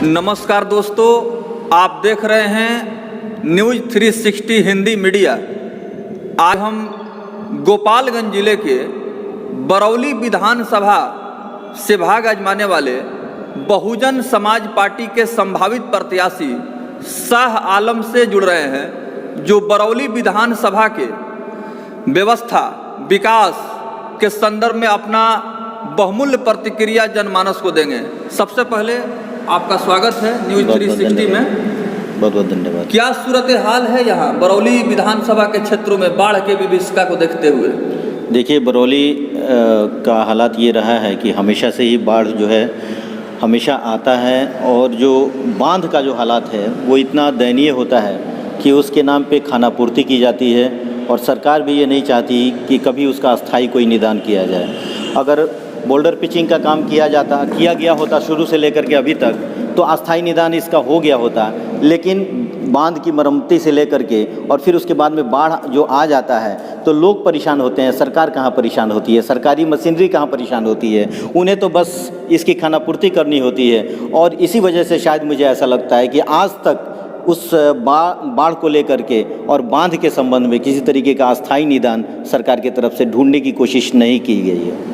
नमस्कार दोस्तों, आप देख रहे हैं न्यूज़ 360 हिंदी मीडिया। आज हम गोपालगंज जिले के बरौली विधानसभा से भाग आजमाने वाले बहुजन समाज पार्टी के संभावित प्रत्याशी शाह आलम से जुड़ रहे हैं, जो बरौली विधानसभा के व्यवस्था विकास के संदर्भ में अपना बहुमूल्य प्रतिक्रिया जनमानस को देंगे। सबसे पहले आपका स्वागत है न्यूज़ 360 में। बहुत बहुत धन्यवाद। क्या सूरत हाल है यहाँ बरौली विधानसभा के क्षेत्रों में बाढ़ के विभीषिका को देखते हुए? देखिए, बरौली का हालात ये रहा है कि हमेशा से ही बाढ़ जो है हमेशा आता है, और जो बांध का जो हालात है वो इतना दयनीय होता है कि उसके नाम पे खानापूर्ति की जाती है, और सरकार भी ये नहीं चाहती कि कभी उसका अस्थायी कोई निदान किया जाए। अगर बोल्डर पिचिंग का काम किया गया होता शुरू से लेकर के अभी तक, तो अस्थायी निदान इसका हो गया होता, लेकिन बांध की मरम्मती से लेकर के और फिर उसके बाद में बाढ़ जो आ जाता है तो लोग परेशान होते हैं। सरकार कहाँ परेशान होती है, सरकारी मशीनरी कहाँ परेशान होती है, उन्हें तो बस इसकी खानापूर्ति करनी होती है। और इसी वजह से शायद मुझे ऐसा लगता है कि आज तक उस बाढ़ को लेकर के और बांध के संबंध में किसी तरीके का अस्थायी निदान सरकार की तरफ से ढूंढने की कोशिश नहीं की गई है।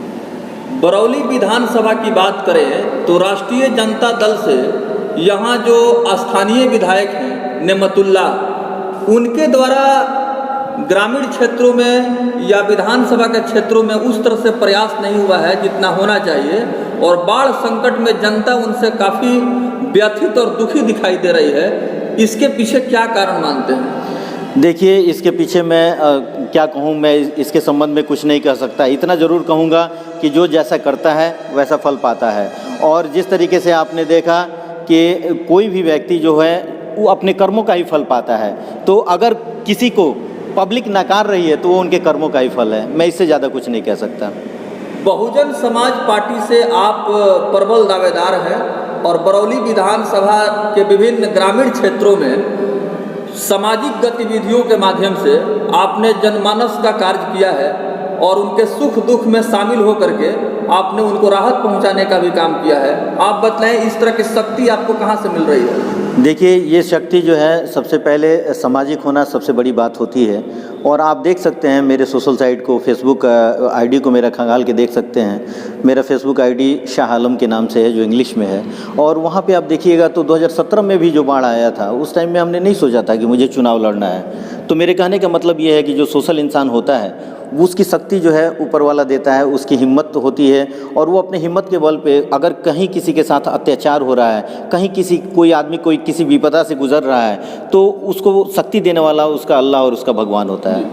बरौली विधानसभा की बात करें तो राष्ट्रीय जनता दल से यहाँ जो स्थानीय विधायक हैं नेमतुल्ला, उनके द्वारा ग्रामीण क्षेत्रों में या विधानसभा के क्षेत्रों में उस तरह से प्रयास नहीं हुआ है जितना होना चाहिए, और बाढ़ संकट में जनता उनसे काफ़ी व्यथित और दुखी दिखाई दे रही है। इसके पीछे क्या कारण मानते हैं? देखिए, इसके पीछे मैं क्या कहूँ, मैं इसके संबंध में कुछ नहीं कह सकता। इतना ज़रूर कहूँगा कि जो जैसा करता है वैसा फल पाता है। और जिस तरीके से आपने देखा कि कोई भी व्यक्ति जो है वो अपने कर्मों का ही फल पाता है, तो अगर किसी को पब्लिक नकार रही है तो वो उनके कर्मों का ही फल है। मैं इससे ज़्यादा कुछ नहीं कह सकता। बहुजन समाज पार्टी से आप प्रबल दावेदार हैं, और बरौली विधानसभा के विभिन्न ग्रामीण क्षेत्रों में सामाजिक गतिविधियों के माध्यम से आपने जनमानस का कार्य किया है, और उनके सुख दुख में शामिल होकर के आपने उनको राहत पहुंचाने का भी काम किया है। आप बताएं, इस तरह की शक्ति आपको कहां से मिल रही है? देखिए, ये शक्ति जो है सबसे पहले सामाजिक होना सबसे बड़ी बात होती है। और आप देख सकते हैं मेरे सोशल साइट को, फेसबुक आईडी को मेरा खंगाल के देख सकते हैं। मेरा फेसबुक आईडी शाह आलम के नाम से है, जो इंग्लिश में है। और वहाँ पे आप देखिएगा तो 2017 में भी जो बाढ़ आया था, उस टाइम में हमने नहीं सोचा था कि मुझे चुनाव लड़ना है। तो मेरे कहने का मतलब ये है कि जो सोशल इंसान होता है वो उसकी शक्ति जो है ऊपर वाला देता है, उसकी हिम्मत होती है, और वो अपने हिम्मत के बल पे अगर कहीं किसी के साथ अत्याचार हो रहा है, कहीं कोई आदमी कोई किसी विपदा से गुजर रहा है, तो उसको शक्ति देने वाला उसका अल्लाह और उसका भगवान होता है।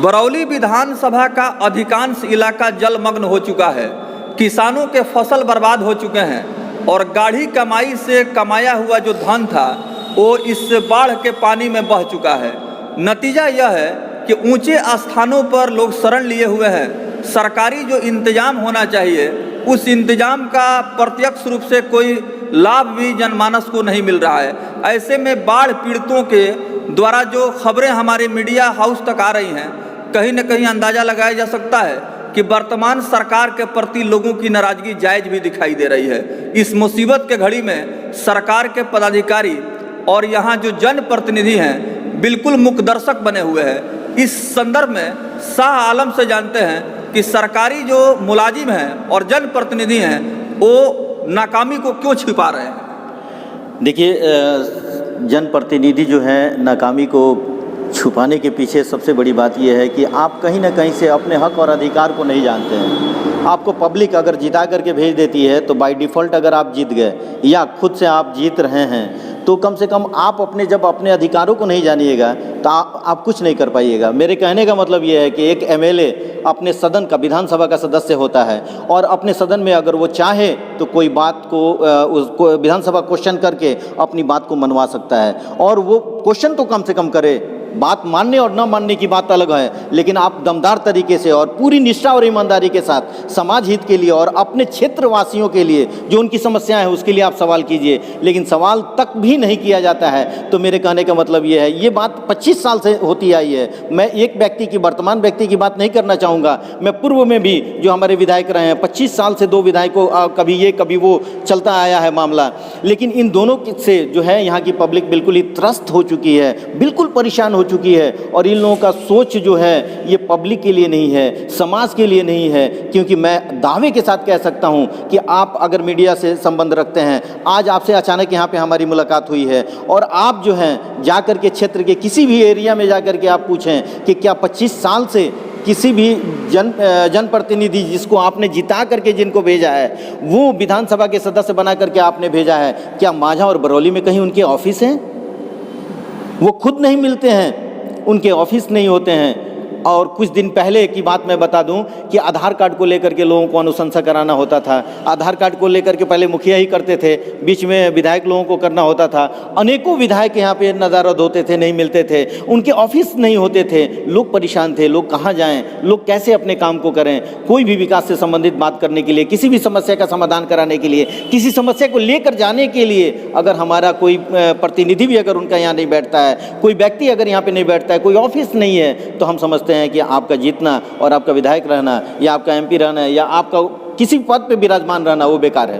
बरौली विधानसभा का अधिकांश इलाका जलमग्न हो चुका है, किसानों के फसल बर्बाद हो चुके हैं, और गाढ़ी कमाई से कमाया हुआ जो धन था वो इस बाढ़ के पानी में बह चुका है। नतीजा यह है कि ऊंचे स्थानों पर लोग शरण लिए हुए हैं। सरकारी जो इंतजाम होना चाहिए उस इंतजाम का प्रत्यक्ष रूप से कोई लाभ भी जनमानस को नहीं मिल रहा है। ऐसे में बाढ़ पीड़ितों के द्वारा जो खबरें हमारे मीडिया हाउस तक आ रही हैं, कहीं न कहीं अंदाज़ा लगाया जा सकता है कि वर्तमान सरकार के प्रति लोगों की नाराज़गी जायज़ भी दिखाई दे रही है। इस मुसीबत के घड़ी में सरकार के पदाधिकारी और यहाँ जो जनप्रतिनिधि हैं बिल्कुल मुकदर्शक बने हुए हैं। इस संदर्भ में शाह आलम से जानते हैं कि सरकारी जो मुलाजिम हैं और जनप्रतिनिधि हैं वो नाकामी को क्यों छिपा रहे हैं? देखिए, जनप्रतिनिधि जो है नाकामी को छुपाने के पीछे सबसे बड़ी बात यह है कि आप कहीं ना कहीं से अपने हक और अधिकार को नहीं जानते हैं। आपको पब्लिक अगर जिता करके भेज देती है तो बाय डिफ़ॉल्ट अगर आप जीत गए या खुद से आप जीत रहे हैं, तो कम से कम आप जब अपने अधिकारों को नहीं जानिएगा तो आप कुछ नहीं कर पाइएगा। मेरे कहने का मतलब ये है कि एक एमएलए अपने सदन का, विधानसभा का सदस्य होता है, और अपने सदन में अगर वो चाहे तो कोई बात को उसको विधानसभा क्वेश्चन करके अपनी बात को मनवा सकता है। और वो क्वेश्चन तो कम से कम करे, बात मानने और न मानने की बात अलग है, लेकिन आप दमदार तरीके से और पूरी निष्ठा और ईमानदारी के साथ समाज हित के लिए और अपने क्षेत्रवासियों के लिए जो उनकी समस्याएं हैं उसके लिए आप सवाल कीजिए। लेकिन सवाल तक भी नहीं किया जाता है तो मेरे कहने का मतलब ये है, ये बात 25 साल से होती आई है। मैं एक व्यक्ति की, वर्तमान व्यक्ति की बात नहीं करना चाहूँगा, मैं पूर्व में भी जो हमारे विधायक रहे हैं 25 साल से 2 विधायकों कभी ये कभी वो चलता आया है मामला। लेकिन इन दोनों से जो है यहाँ की पब्लिक बिल्कुल ही त्रस्त हो चुकी है, बिल्कुल परेशान हो चुकी है। और इन लोगों का सोच जो है ये पब्लिक के लिए नहीं है, समाज के लिए नहीं है। क्योंकि मैं दावे के साथ कह सकता हूँ कि आप अगर मीडिया से संबंध रखते हैं, आज आपसे अचानक यहाँ पे हमारी मुलाकात हुई है और आप जो हैं जाकर के क्षेत्र के किसी भी एरिया में जाकर के आप पूछें कि क्या 25 साल से किसी भी जनप्रतिनिधि जिसको आपने जिता करके जिनको भेजा है वो विधानसभा के सदस्य बना करके आपने भेजा है, क्या माझा और बरौली में कहीं उनके ऑफिस हैं? वो खुद नहीं मिलते हैं, उनके ऑफिस नहीं होते हैं। और कुछ दिन पहले की बात मैं बता दूं कि आधार कार्ड को लेकर के लोगों को अनुशंसा कराना होता था। आधार कार्ड को लेकर के पहले मुखिया ही करते थे, बीच में विधायक लोगों को करना होता था। अनेकों विधायक यहाँ पे नदारद होते थे, नहीं मिलते थे, उनके ऑफिस नहीं होते थे। लोग परेशान थे, लोग कहाँ जाएं, लोग कैसे अपने काम को करें। कोई भी विकास से संबंधित बात करने के लिए, किसी भी समस्या का समाधान कराने के लिए, किसी समस्या को लेकर जाने के लिए अगर हमारा कोई प्रतिनिधि भी अगर उनका यहाँ नहीं बैठता है, कोई व्यक्ति अगर यहाँ पर नहीं बैठता है, कोई ऑफिस नहीं है, तो हम समझते हैं कि आपका जीतना और आपका विधायक रहना या आपका एमपी रहना या आपका किसी पद पे विराजमान रहना वो बेकार है।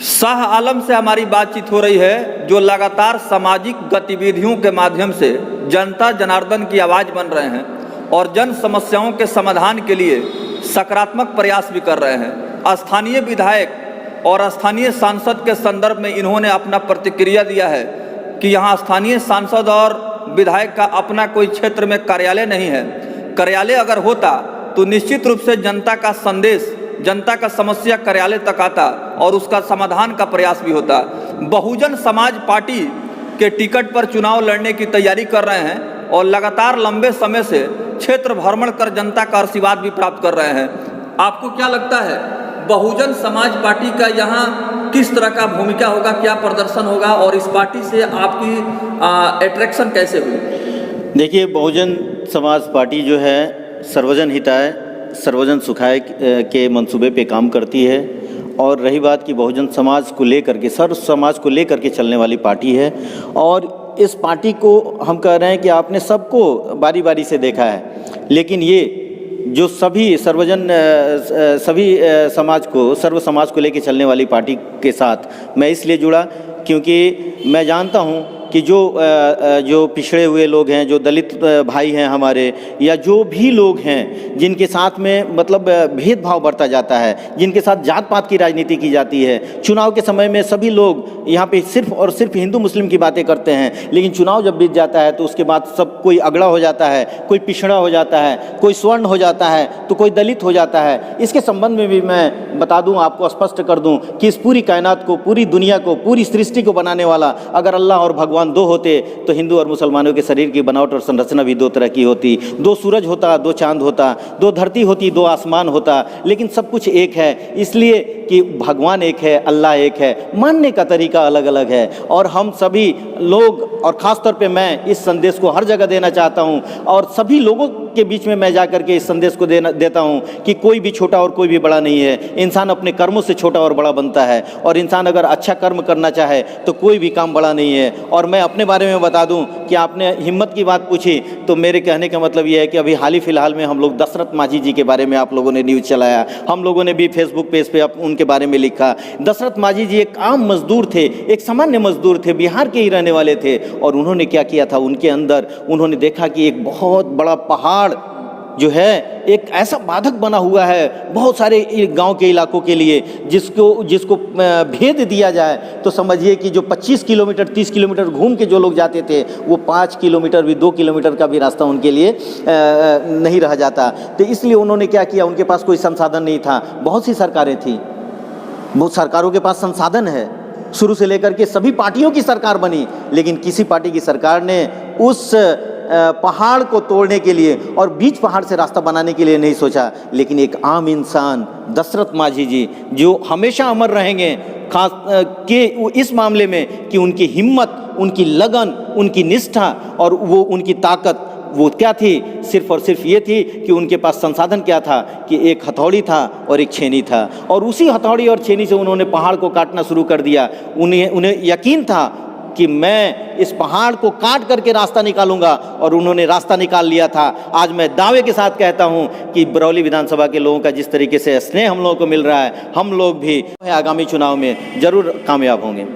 शाह आलम से हमारी बातचीत हो रही है, जो लगातार सामाजिक गतिविधियों के माध्यम से जनता जनार्दन की आवाज़ बन रहे हैं और जन समस्याओं के समाधान के लिए सकारात्मक प्रयास भी कर रहे हैं। स्थानीय विधायक और स्थानीय सांसद के संदर्भ में इन्होंने अपना प्रतिक्रिया दिया है कि यहाँ स्थानीय सांसद और विधायक का अपना कोई क्षेत्र में कार्यालय नहीं है। कार्यालय अगर होता तो निश्चित रूप से जनता का संदेश, जनता का समस्या कार्यालय तक आता और उसका समाधान का प्रयास भी होता। बहुजन समाज पार्टी के टिकट पर चुनाव लड़ने की तैयारी कर रहे हैं और लगातार लंबे समय से क्षेत्र भ्रमण कर जनता का आशीर्वाद भी प्राप्त कर रहे हैं। आपको क्या लगता है बहुजन समाज पार्टी का यहाँ किस तरह का भूमिका होगा, क्या प्रदर्शन होगा और इस पार्टी से आपकी अट्रैक्शन कैसे हुई? देखिए, बहुजन समाज पार्टी जो है सर्वजन हिताय सर्वजन सुखाय के मंसूबे पे काम करती है। और रही बात कि बहुजन समाज को लेकर के, सर्व समाज को लेकर के चलने वाली पार्टी है। और इस पार्टी को हम कह रहे हैं कि आपने सबको बारी बारी से देखा है, लेकिन ये जो सभी सभी समाज को, सर्व समाज को लेकर चलने वाली पार्टी के साथ मैं इसलिए जुड़ा क्योंकि मैं जानता हूँ कि जो पिछड़े हुए लोग हैं, जो दलित भाई हैं हमारे, या जो भी लोग हैं जिनके साथ में मतलब भेदभाव बढ़ता जाता है, जिनके साथ जात पात की राजनीति की जाती है। चुनाव के समय में सभी लोग यहाँ पे सिर्फ और सिर्फ हिंदू मुस्लिम की बातें करते हैं, लेकिन चुनाव जब बीत जाता है तो उसके बाद सब कोई अगड़ा हो जाता है, कोई पिछड़ा हो जाता है, कोई स्वर्ण हो जाता है तो कोई दलित हो जाता है। इसके संबंध में भी मैं बता दूँ, आपको स्पष्ट कर दूँ कि इस पूरी कायनात को, पूरी दुनिया को, पूरी सृष्टि को बनाने वाला अगर अल्लाह और भगवान दो होते तो हिंदू और मुसलमानों के शरीर की बनावट और संरचना भी दो तरह की होती। 2 सूरज होता, 2 चांद होता, 2 धरती होती, 2 आसमान होता, लेकिन सब कुछ एक है, इसलिए कि भगवान एक है, अल्लाह एक है, मानने का तरीका अलग अलग है। और हम सभी लोग, और ख़ास तौर पे मैं इस संदेश को हर जगह देना चाहता हूँ और सभी लोगों के बीच में मैं जा कर के इस संदेश को देता हूँ कि कोई भी छोटा और कोई भी बड़ा नहीं है। इंसान अपने कर्मों से छोटा और बड़ा बनता है, और इंसान अगर अच्छा कर्म करना चाहे तो कोई भी काम बड़ा नहीं है। और मैं अपने बारे में बता दूं कि आपने हिम्मत की बात पूछी, तो मेरे कहने का मतलब ये है कि अभी हाल ही फिलहाल में हम लोग दशरथ माझी जी के बारे में आप लोगों ने न्यूज़ चलाया, हम लोगों ने भी फेसबुक पेज पे उनके बारे में लिखा। दशरथ माझी जी एक आम मजदूर थे, एक सामान्य मजदूर थे, बिहार के ही रहने वाले थे। और उन्होंने क्या किया था, उनके अंदर उन्होंने देखा कि एक बहुत बड़ा पहाड़ जो है एक ऐसा बाधक बना हुआ है बहुत सारे गांव के इलाकों के लिए, जिसको भेद दिया जाए तो समझिए कि जो 25 किलोमीटर 30 किलोमीटर घूम के जो लोग जाते थे वो 5 किलोमीटर भी 2 किलोमीटर का भी रास्ता उनके लिए नहीं रह जाता। तो इसलिए उन्होंने क्या किया, उनके पास कोई संसाधन नहीं था। बहुत सी सरकारें थी, बहुत सरकारों के पास संसाधन है, शुरू से लेकर के सभी पार्टियों की सरकार बनी, लेकिन किसी पार्टी की सरकार ने उस पहाड़ को तोड़ने के लिए और बीच पहाड़ से रास्ता बनाने के लिए नहीं सोचा। लेकिन एक आम इंसान दशरथ माझी जी, जो हमेशा अमर रहेंगे, खास के इस मामले में कि उनकी हिम्मत, उनकी लगन, उनकी निष्ठा और वो उनकी ताकत वो क्या थी, सिर्फ और सिर्फ ये थी कि उनके पास संसाधन क्या था कि एक हथौड़ी था और एक छेनी था, और उसी हथौड़ी और छेनी से उन्होंने पहाड़ को काटना शुरू कर दिया। उन्हें यकीन था कि मैं इस पहाड़ को काट करके रास्ता निकालूंगा, और उन्होंने रास्ता निकाल लिया था। आज मैं दावे के साथ कहता हूं कि बरौली विधानसभा के लोगों का जिस तरीके से स्नेह हम लोगों को मिल रहा है, हम लोग भी आगामी चुनाव में जरूर कामयाब होंगे।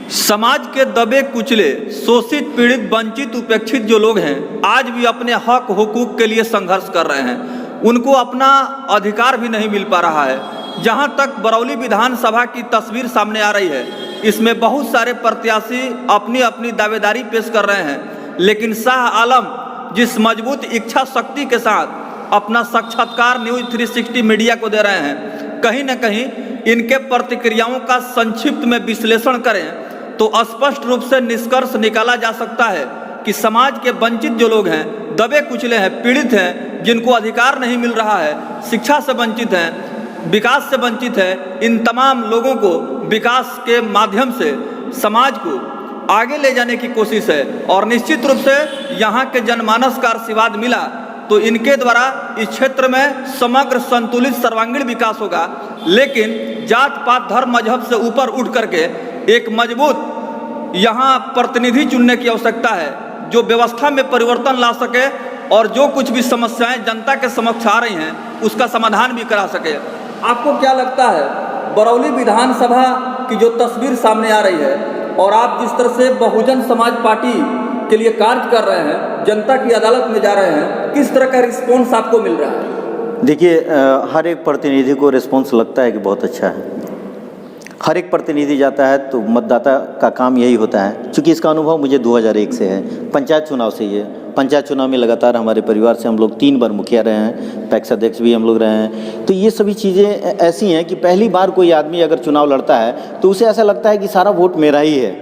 समाज के दबे कुचले, शोषित, पीड़ित, वंचित, उपेक्षित जो लोग हैं आज भी अपने हक हुकूक के लिए संघर्ष कर रहे हैं। उनको अपना अधिकार भी नहीं मिल पा रहा है। जहां तक बरौली विधानसभा की तस्वीर सामने आ रही है, इसमें बहुत सारे प्रत्याशी अपनी अपनी दावेदारी पेश कर रहे हैं, लेकिन शाह आलम जिस मजबूत इच्छा शक्ति के साथ अपना साक्षात्कार न्यूज़ 360 मीडिया को दे रहे हैं, कहीं न कहीं इनके प्रतिक्रियाओं का संक्षिप्त में विश्लेषण करें तो स्पष्ट रूप से निष्कर्ष निकाला जा सकता है कि समाज के वंचित जो लोग हैं, दबे कुचले हैं, पीड़ित हैं, जिनको अधिकार नहीं मिल रहा है, शिक्षा से वंचित हैं, विकास से वंचित है, इन तमाम लोगों को विकास के माध्यम से समाज को आगे ले जाने की कोशिश है। और निश्चित रूप से यहाँ के जनमानस का आशीर्वाद मिला तो इनके द्वारा इस क्षेत्र में समग्र संतुलित सर्वांगीण विकास होगा। लेकिन जात पात धर्म मजहब से ऊपर उठ करके एक मजबूत यहाँ प्रतिनिधि चुनने की आवश्यकता है, जो व्यवस्था में परिवर्तन ला सके और जो कुछ भी समस्याएं जनता के समक्ष आ रही हैं उसका समाधान भी करा सके। आपको क्या लगता है, बरौली विधानसभा की जो तस्वीर सामने आ रही है और आप जिस तरह से बहुजन समाज पार्टी के लिए कार्य कर रहे हैं, जनता की अदालत में जा रहे हैं, किस तरह का रिस्पॉन्स आपको मिल रहा है? देखिए, हर एक प्रतिनिधि को रिस्पॉन्स लगता है कि बहुत अच्छा है। हर एक प्रतिनिधि जाता है तो मतदाता का काम यही होता है। चूँकि इसका अनुभव मुझे 2001 से है, पंचायत चुनाव से ही है। पंचायत चुनाव में लगातार हमारे परिवार से हम लोग 3 बार मुखिया रहे हैं, पैक्स अध्यक्ष भी हम लोग रहे हैं। तो ये सभी चीज़ें ऐसी हैं कि पहली बार कोई आदमी अगर चुनाव लड़ता है तो उसे ऐसा लगता है कि सारा वोट मेरा ही है,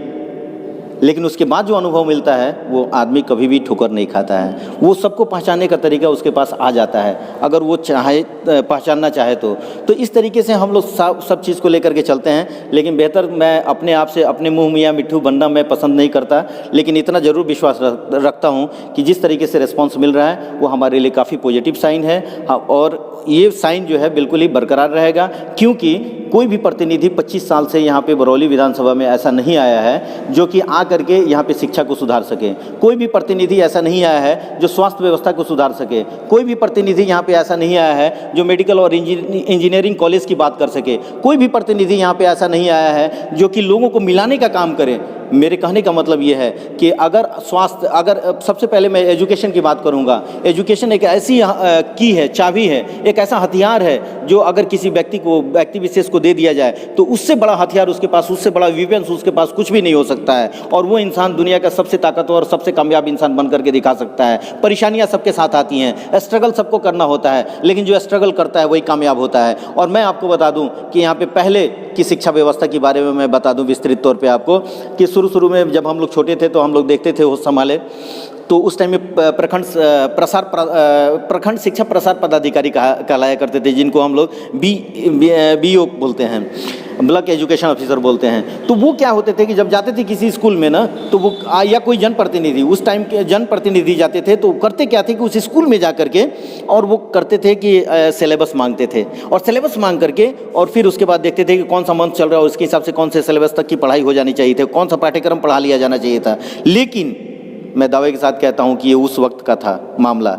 लेकिन उसके बाद जो अनुभव मिलता है वो आदमी कभी भी ठोकर नहीं खाता है। वो सबको पहचानने का तरीका उसके पास आ जाता है, अगर वो चाहे पहचानना चाहे तो इस तरीके से हम लोग सब चीज़ को लेकर के चलते हैं। लेकिन बेहतर मैं अपने आप से अपने मुँह मियाँ मिट्ठू बनना मैं पसंद नहीं करता, लेकिन इतना ज़रूर विश्वास रखता हूँ कि जिस तरीके से रिस्पॉन्स मिल रहा है वो हमारे लिए काफ़ी पॉजिटिव साइन है। और ये साइन जो है बिल्कुल ही बरकरार रहेगा, क्योंकि कोई भी प्रतिनिधि 25 साल से यहाँ पे बरौली विधानसभा में ऐसा नहीं आया है जो कि आ करके यहाँ पे शिक्षा को सुधार सके। कोई भी प्रतिनिधि ऐसा नहीं आया है जो स्वास्थ्य व्यवस्था को सुधार सके। कोई भी प्रतिनिधि यहाँ पे ऐसा नहीं आया है जो मेडिकल और इंजीनियरिंग कॉलेज की बात कर सके। कोई भी प्रतिनिधि यहाँ पे ऐसा नहीं आया है जो कि लोगों को मिलाने का काम करे। मेरे कहने का मतलब ये है कि अगर स्वास्थ्य, अगर सबसे पहले मैं एजुकेशन की बात करूँगा, एजुकेशन एक ऐसी की है, चाबी है, एक ऐसा हथियार है जो अगर किसी व्यक्ति विशेष को दे दिया जाए तो उससे बड़ा हथियार उसके पास, उससे बड़ा वेपन्स उसके पास कुछ भी नहीं हो सकता है। और वो इंसान दुनिया का सबसे ताकतवर और सबसे कामयाब इंसान बन करके दिखा सकता है। परेशानियाँ सबके साथ आती हैं, स्ट्रगल सबको करना होता है, लेकिन जो स्ट्रगल करता है वही कामयाब होता है। और मैं आपको बता दूं कि यहाँ पे पहले की शिक्षा व्यवस्था के बारे में मैं बता दूं विस्तृत तौर पे आपको कि शुरू में जब हम लोग छोटे थे तो हम लोग देखते थे होश संभाले तो उस टाइम में प्रखंड शिक्षा प्रसार पदाधिकारी कहलाया करते थे, जिनको हम लोग BO बोलते हैं, ब्लॉक एजुकेशन ऑफिसर बोलते हैं। तो वो क्या होते थे कि जब जाते थे किसी स्कूल में ना, तो वो या कोई जनप्रतिनिधि, उस टाइम के जनप्रतिनिधि जाते थे तो करते क्या थे कि उस स्कूल में जा करके और वो करते थे कि सिलेबस मांगते थे, और सिलेबस मांग करके और फिर उसके बाद देखते थे कि कौन सा मंथ चल रहा है, उसके हिसाब से कौन से सिलेबस तक की पढ़ाई हो जानी चाहिए थी, कौन सा पाठ्यक्रम पढ़ा लिया जाना चाहिए था। लेकिन मैं दावे के साथ कहता हूँ कि ये उस वक्त का था मामला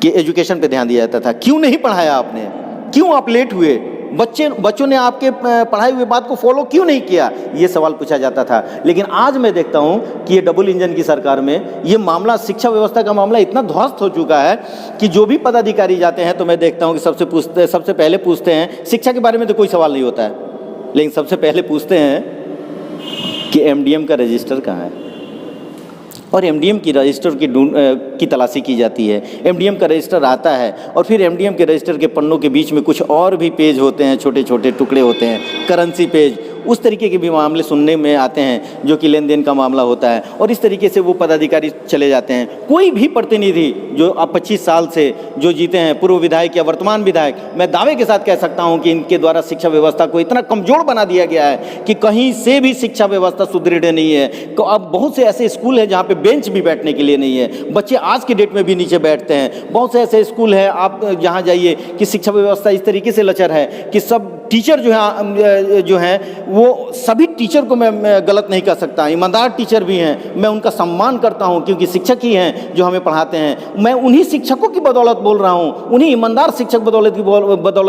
कि एजुकेशन पे ध्यान दिया जाता था। क्यों नहीं पढ़ाया आपने, क्यों आप लेट हुए, बच्चों ने आपके पढ़ाई हुए बात को फॉलो क्यों नहीं किया, ये सवाल पूछा जाता था। लेकिन आज मैं देखता हूँ कि ये डबल इंजन की सरकार में ये मामला, शिक्षा व्यवस्था का मामला इतना ध्वस्त हो चुका है कि जो भी पदाधिकारी जाते हैं तो मैं देखता हूँ कि सबसे पहले पूछते हैं, शिक्षा के बारे में तो कोई सवाल नहीं होता है, लेकिन सबसे पहले पूछते हैं कि MDM का रजिस्टर कहाँ है, और MDM की रजिस्टर की तलाशी की जाती है। MDM का रजिस्टर आता है और फिर MDM के रजिस्टर के पन्नों के बीच में कुछ और भी पेज होते हैं, छोटे छोटे टुकड़े होते हैं, करेंसी पेज, उस तरीके के भी मामले सुनने में आते हैं जो कि लेन देन का मामला होता है, और इस तरीके से वो पदाधिकारी चले जाते हैं। कोई भी प्रतिनिधि जो अब 25 साल से जो जीते हैं, पूर्व विधायक या वर्तमान विधायक, मैं दावे के साथ कह सकता हूं कि इनके द्वारा शिक्षा व्यवस्था को इतना कमजोर बना दिया गया है कि कहीं से भी शिक्षा व्यवस्था सुदृढ़ नहीं है। अब बहुत से ऐसे स्कूल हैं जहाँ पे बेंच भी बैठने के लिए नहीं है, बच्चे आज के डेट में भी नीचे बैठते हैं। बहुत से ऐसे स्कूल हैं, आप जहाँ जाइए कि शिक्षा व्यवस्था इस तरीके से लचर है कि सब टीचर जो हैं वो सभी टीचर को मैं गलत नहीं कह सकता, ईमानदार टीचर भी हैं, मैं उनका सम्मान करता हूं क्योंकि शिक्षक ही हैं जो हमें पढ़ाते हैं। मैं उन्हीं शिक्षकों की बदौलत बोल रहा हूं, उन्हीं ईमानदार शिक्षक बदौलत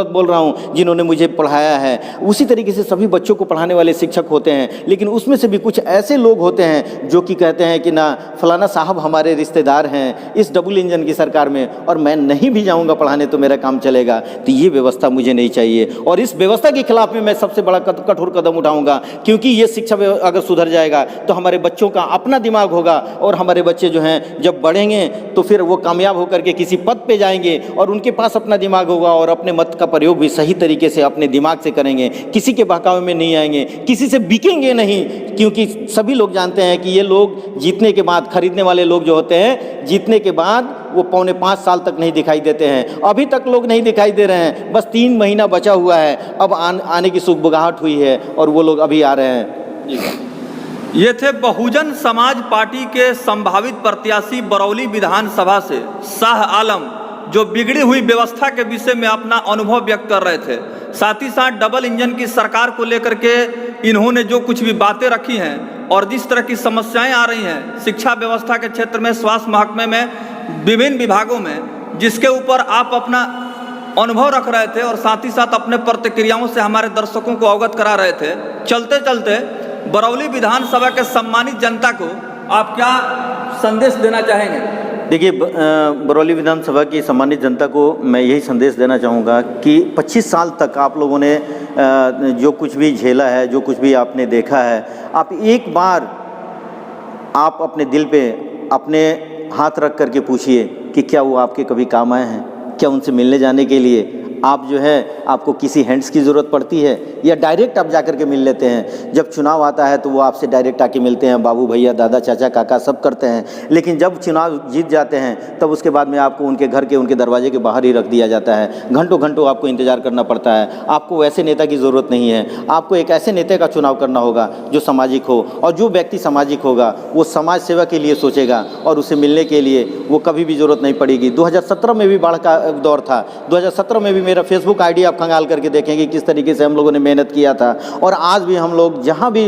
बोल रहा हूं जिन्होंने मुझे पढ़ाया है। उसी तरीके से सभी बच्चों को पढ़ाने वाले शिक्षक होते हैं, लेकिन उसमें से भी कुछ ऐसे लोग होते हैं जो कि कहते हैं कि ना फलाना साहब हमारे रिश्तेदार हैं इस डबल इंजन की सरकार में, और मैं नहीं भी जाऊँगा पढ़ाने तो मेरा काम चलेगा। तो ये व्यवस्था मुझे नहीं चाहिए, और इस व्यवस्था के खिलाफ में मैं सबसे बड़ा कठोर कदम उठाऊंगा, क्योंकि ये शिक्षा अगर सुधर जाएगा तो हमारे बच्चों का अपना दिमाग होगा, और हमारे बच्चे जो हैं जब बढ़ेंगे तो फिर वो कामयाब होकर के किसी पद पे जाएंगे और उनके पास अपना दिमाग होगा, और अपने मत का प्रयोग भी सही तरीके से अपने दिमाग से करेंगे, किसी के बहकावे में नहीं आएंगे, किसी से बिकेंगे नहीं। क्योंकि सभी लोग जानते हैं कि ये लोग जीतने के बाद, खरीदने वाले लोग जो होते हैं, जीतने के बाद वो 4.25 साल तक नहीं दिखाई देते हैं। अभी तक लोग नहीं दिखाई दे रहे हैं, बस 3 महीना बचा हुआ है, अब आने की सुगबुगाहट हुई है और वो लोग अभी आ रहे हैं। ये थे बहुजन समाज पार्टी के संभावित प्रत्याशी बरौली विधानसभा से शाह आलम, जो बिगड़ी हुई व्यवस्था के विषय में अपना अनुभव व्यक्त कर रहे थे। साथ ही साथ डबल इंजन की सरकार को लेकर के इन्होंने जो कुछ भी बातें रखी हैं और जिस तरह की समस्याएं आ रही हैं शिक्षा व्यवस्था के क्षेत्र में, स्वास्थ्य महकमे में, विभिन्न विभागों में, जिसके ऊपर आप अपना अनुभव रख रहे थे और साथ ही साथ अपने प्रतिक्रियाओं से हमारे दर्शकों को अवगत करा रहे थे। चलते चलते बरौली विधानसभा के सम्मानित जनता को आप क्या संदेश देना चाहेंगे? देखिए, बरौली विधानसभा की सम्मानित जनता को मैं यही संदेश देना चाहूँगा कि 25 साल तक आप लोगों ने जो कुछ भी झेला है, जो कुछ भी आपने देखा है, आप एक बार आप अपने दिल पे अपने हाथ रख करके पूछिए कि क्या वो आपके कभी काम आए हैं? क्या उनसे मिलने जाने के लिए आप जो है आपको किसी हैंड्स की ज़रूरत पड़ती है, या डायरेक्ट आप जाकर के मिल लेते हैं? जब चुनाव आता है तो वो आपसे डायरेक्ट आके मिलते हैं, बाबू भैया, दादा, चाचा, काका सब करते हैं, लेकिन जब चुनाव जीत जाते हैं तब उसके बाद में आपको उनके घर के, उनके दरवाजे के बाहर ही रख दिया जाता है। घंटों घंटों आपको इंतज़ार करना पड़ता है। आपको वैसे नेता की ज़रूरत नहीं है, आपको एक ऐसे नेता का चुनाव करना होगा जो सामाजिक हो, और जो व्यक्ति सामाजिक होगा वो समाज सेवा के लिए सोचेगा, और उसे मिलने के लिए वो कभी भी ज़रूरत नहीं पड़ेगी। 2017 में भी बाढ़ का दौर था, 2017 में भी मेरा फेसबुक आईडी आप खंगाल करके देखेंगे किस तरीके से हम लोगों ने मेहनत किया था, और आज भी हम लोग जहाँ भी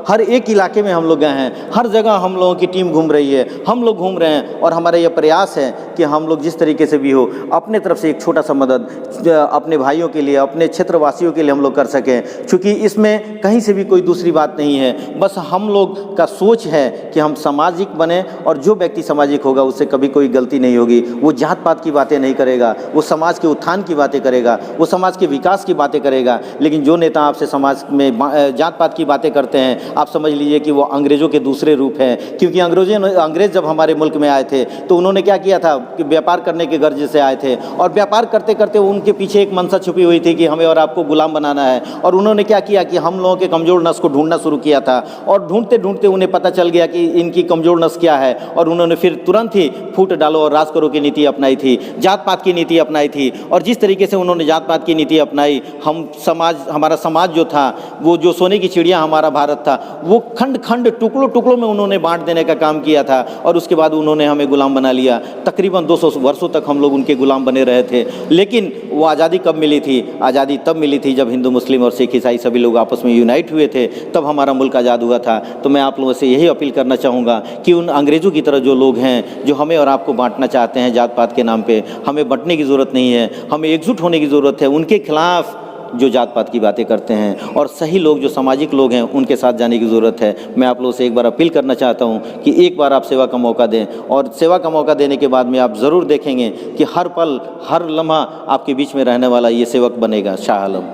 हर एक इलाके में हम लोग गए हैं, हर जगह हम लोगों की टीम घूम रही है, हम लोग घूम रहे हैं, और हमारा यह प्रयास है कि हम लोग जिस तरीके से भी हो अपने तरफ से एक छोटा सा मदद अपने भाइयों के लिए, अपने क्षेत्रवासियों के लिए हम लोग कर सकें। क्योंकि इसमें कहीं से भी कोई दूसरी बात नहीं है, बस हम लोग का सोच है कि हम सामाजिक बने, और जो व्यक्ति सामाजिक होगा उससे कभी कोई गलती नहीं होगी। वो जात पात की बातें नहीं करेगा, वो समाज के उत्थान की बातें करेगा, वो समाज के विकास की बातें करेगा। लेकिन जो नेता आपसे समाज में जात पात की बातें करते हैं, आप समझ लीजिए कि वो अंग्रेज़ों के दूसरे रूप हैं। क्योंकि अंग्रेज़ जब हमारे मुल्क में आए थे तो उन्होंने क्या किया था कि व्यापार करने के गर्ज से आए थे, और व्यापार करते करते उनके पीछे एक मंशा छुपी हुई थी कि हमें और आपको गुलाम बनाना है। और उन्होंने क्या किया कि हम लोगों के कमज़ोर नस को ढूंढना शुरू किया था, और ढूंढते ढूंढते उन्हें पता चल गया कि इनकी कमज़ोर नस क्या है, और उन्होंने फिर तुरंत ही फूट डालो और राज करो की नीति अपनाई थी, जात पात की नीति अपनाई थी। और जिस तरीके से उन्होंने जात पात की नीति अपनाई, हमारा समाज जो था, वो जो सोने की चिड़िया हमारा भारत था, वो खंड खंड टुकड़ों टुकड़ों में उन्होंने बांट देने का काम किया था, और उसके बाद उन्होंने हमें गुलाम बना लिया। तकरीबन 200 वर्षों तक हम लोग उनके गुलाम बने रहे थे। लेकिन वो आज़ादी कब मिली थी? आज़ादी तब मिली थी जब हिंदू, मुस्लिम और सिख ईसाई सभी लोग आपस में यूनाइट हुए थे, तब हमारा मुल्क आज़ाद हुआ था। तो मैं आप लोगों से यही अपील करना चाहूँगा कि उन अंग्रेज़ों की तरह जो लोग हैं, जो हमें और आपको बांटना चाहते हैं जात पात के नाम पे, हमें बंटने की ज़रूरत नहीं है, हमें एकजुट होने की ज़रूरत है। उनके खिलाफ जो जात पात की बातें करते हैं, और सही लोग जो सामाजिक लोग हैं उनके साथ जाने की ज़रूरत है। मैं आप लोगों से एक बार अपील करना चाहता हूं कि एक बार आप सेवा का मौका दें, और सेवा का मौका देने के बाद में आप ज़रूर देखेंगे कि हर पल, हर लम्हा आपके बीच में रहने वाला ये सेवक बनेगा। शाह आलम।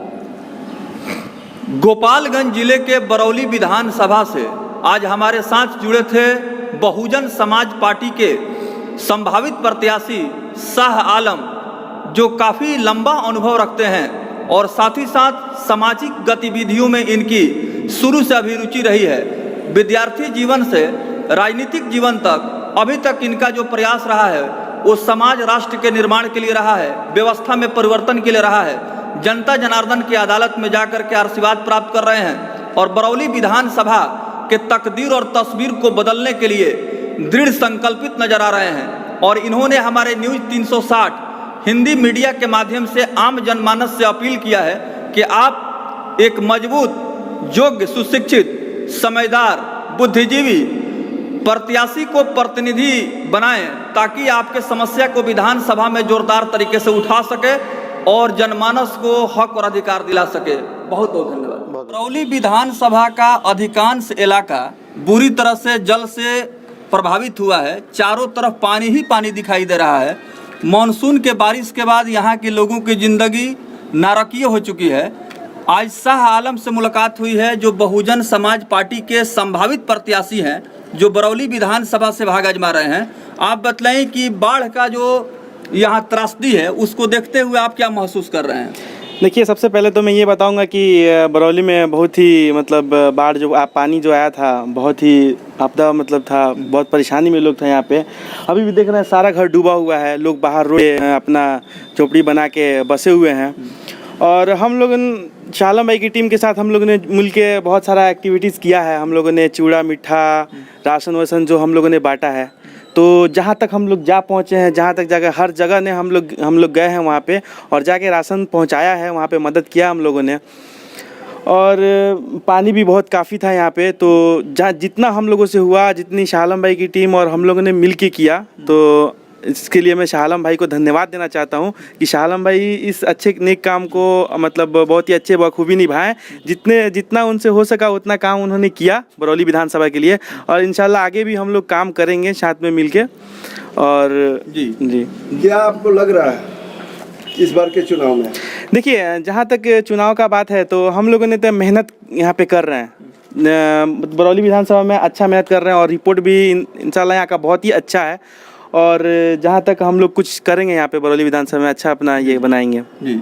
गोपालगंज जिले के बरौली विधानसभा से आज हमारे साथ जुड़े थे बहुजन समाज पार्टी के संभावित प्रत्याशी शाह आलम, जो काफ़ी लंबा अनुभव रखते हैं और साथ ही साथ सामाजिक गतिविधियों में इनकी शुरू से अभिरुचि रही है। विद्यार्थी जीवन से राजनीतिक जीवन तक अभी तक इनका जो प्रयास रहा है वो समाज राष्ट्र के निर्माण के लिए रहा है, व्यवस्था में परिवर्तन के लिए रहा है। जनता जनार्दन की अदालत में जाकर के आशीर्वाद प्राप्त कर रहे हैं और बरौली विधानसभा के तकदीर और तस्वीर को बदलने के लिए दृढ़ संकल्पित नजर आ रहे हैं। और इन्होंने हमारे न्यूज़ 360 हिंदी मीडिया के माध्यम से आम जनमानस से अपील किया है कि आप एक मजबूत, योग्य, सुशिक्षित, समझदार, बुद्धिजीवी प्रत्याशी को प्रतिनिधि बनाएं ताकि आपके समस्या को विधानसभा में जोरदार तरीके से उठा सके और जनमानस को हक और अधिकार दिला सके। बहुत बहुत धन्यवाद। बरौली विधानसभा का अधिकांश इलाका बुरी तरह से जल से प्रभावित हुआ है। चारों तरफ पानी ही पानी दिखाई दे रहा है। मानसून के बारिश के बाद यहाँ के लोगों की ज़िंदगी नारकीय हो चुकी है। आज शाह आलम से मुलाकात हुई है जो बहुजन समाज पार्टी के संभावित प्रत्याशी हैं, जो बरौली विधानसभा से भाग आजमा रहे हैं। आप बतलाएं कि बाढ़ का जो यहाँ त्रासदी है उसको देखते हुए आप क्या महसूस कर रहे हैं? देखिए, सबसे पहले तो मैं ये बताऊंगा कि बरौली में बहुत ही मतलब बाढ़ जो पानी जो आया था बहुत ही आपदा मतलब था, बहुत परेशानी में लोग थे यहाँ पे। अभी भी देख रहे हैं सारा घर डूबा हुआ है, लोग बाहर रोड अपना झोपड़ी बना के बसे हुए हैं। और हम लोगों ने शाह आलम भाई की टीम के साथ हम लोगों ने मिल के बहुत सारा एक्टिविटीज़ किया है। हम लोगों ने चूड़ा, मीठा, राशन वासन जो हम लोगों ने बांटा है। तो जहाँ तक हम लोग जा पहुँचे हैं, जहाँ तक जगह हर जगह ने हम लोग गए हैं वहाँ पे और जाके राशन पहुँचाया है, वहाँ पे मदद किया हम लोगों ने। और पानी भी बहुत काफ़ी था यहाँ पे। तो जहाँ जितना हम लोगों से हुआ, जितनी शाह आलम भाई की टीम और हम लोगों ने मिल के किया, तो इसके लिए मैं शाह आलम भाई को धन्यवाद देना चाहता हूँ कि शाह आलम भाई इस अच्छे नेक काम को मतलब बहुत ही अच्छे बखूबी निभाएं। जितना उनसे हो सका उतना काम उन्होंने किया बरौली विधानसभा के लिए और इंशाल्लाह आगे भी हम लोग काम करेंगे साथ में मिलके। और जी क्या आपको लग रहा है इस बार के चुनाव में? देखिए, जहाँ तक चुनाव का बात है तो हम लोगों ने तो मेहनत यहाँ पे कर रहे हैं। बरौली विधानसभा में अच्छा मेहनत कर रहे हैं और रिपोर्ट भी इंशाल्लाह यहाँ का बहुत ही अच्छा है। और जहाँ तक हम लोग कुछ करेंगे यहाँ पे बरौली विधानसभा में अच्छा अपना ये बनाएंगे। जी,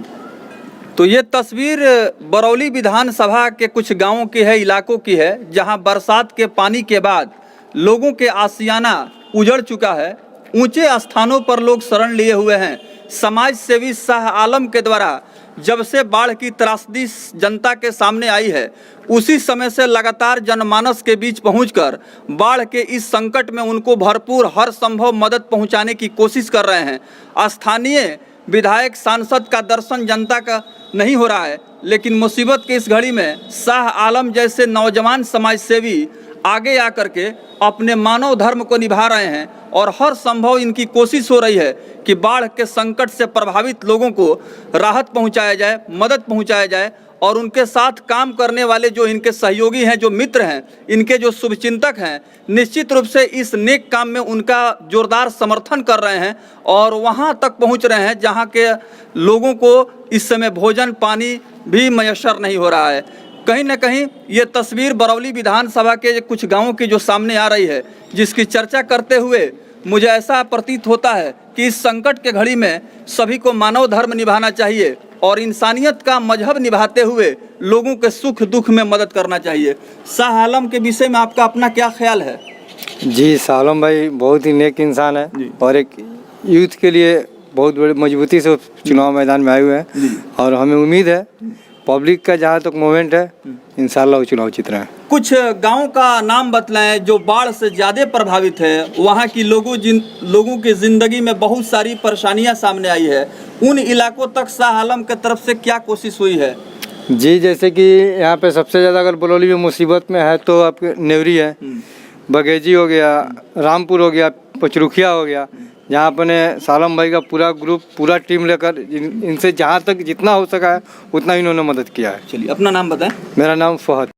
तो ये तस्वीर बरौली विधानसभा के कुछ गांवों की है, इलाकों की है, जहां बरसात के पानी के बाद लोगों के आशियाना उजड़ चुका है। ऊंचे स्थानों पर लोग शरण लिए हुए हैं। समाज सेवी शाह आलम के द्वारा जब से बाढ़ की त्रासदी जनता के सामने आई है उसी समय से लगातार जनमानस के बीच पहुंचकर बाढ़ के इस संकट में उनको भरपूर हर संभव मदद पहुंचाने की कोशिश कर रहे हैं। स्थानीय विधायक, सांसद का दर्शन जनता का नहीं हो रहा है, लेकिन मुसीबत की इस घड़ी में शाह आलम जैसे नौजवान समाज सेवी आगे आकर के अपने मानव धर्म को निभा रहे हैं और हर संभव इनकी कोशिश हो रही है कि बाढ़ के संकट से प्रभावित लोगों को राहत पहुंचाया जाए, मदद पहुंचाया जाए। और उनके साथ काम करने वाले जो इनके सहयोगी हैं, जो मित्र हैं, इनके जो शुभचिंतक हैं, निश्चित रूप से इस नेक काम में उनका जोरदार समर्थन कर रहे हैं और वहां तक पहुंच रहे हैं जहां के लोगों को इस समय भोजन पानी भी मयस्सर नहीं हो रहा है। कहीं ना कहीं ये तस्वीर बरौली विधानसभा के कुछ गांवों की जो सामने आ रही है, जिसकी चर्चा करते हुए मुझे ऐसा प्रतीत होता है कि इस संकट के घड़ी में सभी को मानव धर्म निभाना चाहिए और इंसानियत का मजहब निभाते हुए लोगों के सुख दुख में मदद करना चाहिए। शाह आलम के विषय में आपका अपना क्या ख्याल है? जी, शाह आलम भाई बहुत ही नेक इंसान है और एक यूथ के लिए बहुत बड़ी मजबूती से चुनाव मैदान में आए हुए हैं और हमें उम्मीद है पब्लिक का जहाँ तक मूवमेंट है इंशाल्लाह वो चुनाव जीत रहे हैं। कुछ गांव का नाम बतलाएं जो बाढ़ से ज़्यादा प्रभावित है, वहाँ की लोगों की ज़िंदगी में बहुत सारी परेशानियां सामने आई है। उन इलाकों तक शाह आलम की तरफ से क्या कोशिश हुई है? जी, जैसे कि यहाँ पे सबसे ज़्यादा अगर बरौली में मुसीबत में है तो आपके नेवरी है, बघेजी हो गया, रामपुर हो गया, पचरुखिया हो गया, जहाँ अपने शाह आलम भाई का पूरा ग्रुप, पूरा टीम लेकर इनसे जहाँ तक जितना हो सका है उतना इन्होंने मदद किया है। चलिए, अपना नाम बताएं। मेरा नाम फहद।